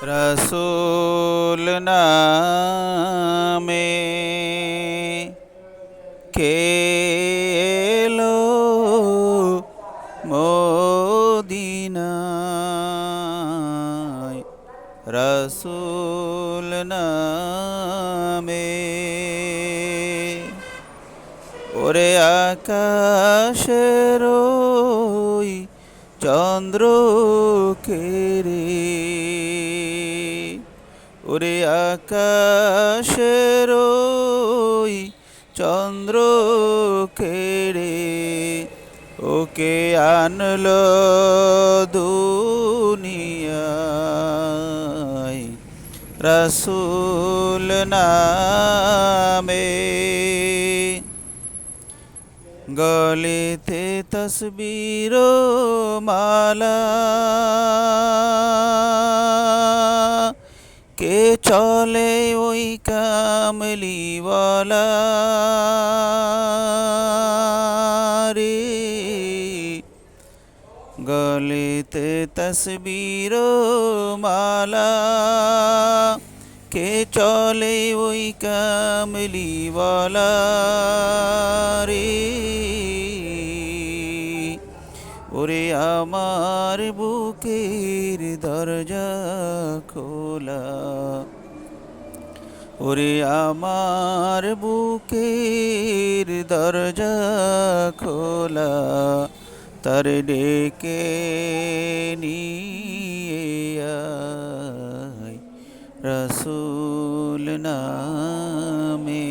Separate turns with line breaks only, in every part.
রসুল নামে কে এলো মদিনায়, রসুল নামে। ওরে আকাশের ওই চন্দ্র কেরে, ওরে আকাশের ওই চন্দ্র কেড়ে ওকে আনলো দুনিয়ায়, রসুল নামে। গলিতে তসবির মালা কে চলে ওই কামলিওয়ালা রে, গলিতে তসবির মালা কে চলে ওই কামলিওয়ালা রে। ওরে আমার বুকের দরজা খোলা, ওরে আমার বুকের দরজা খোলা, তার ডেকে নিয়ে আয়, রসুল নামে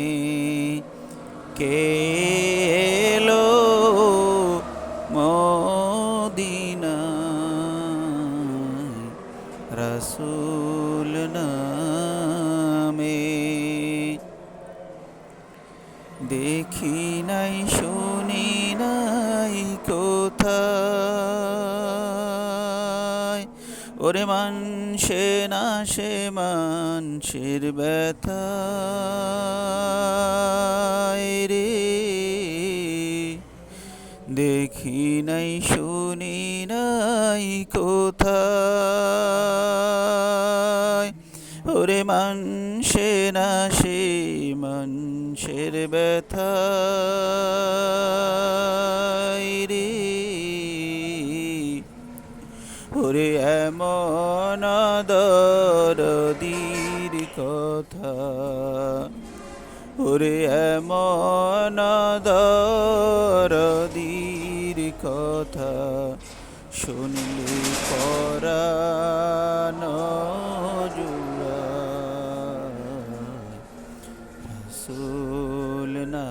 কে এলো মদিনায়, রসুল নামে। দেখি নাই শুনি নাই কোথায়, ওরে মানসে না সে মানুষের ব্যথা রে। দেখি নাই শুনি নাই কোথায়, ওরে মানসে না সে মানুষের ব্যথা রে। ওরে এমন দরদীর কথা, ওরে এমন দরদীর কথা, শুনলে পরাণ জুড়ায়, রসুল না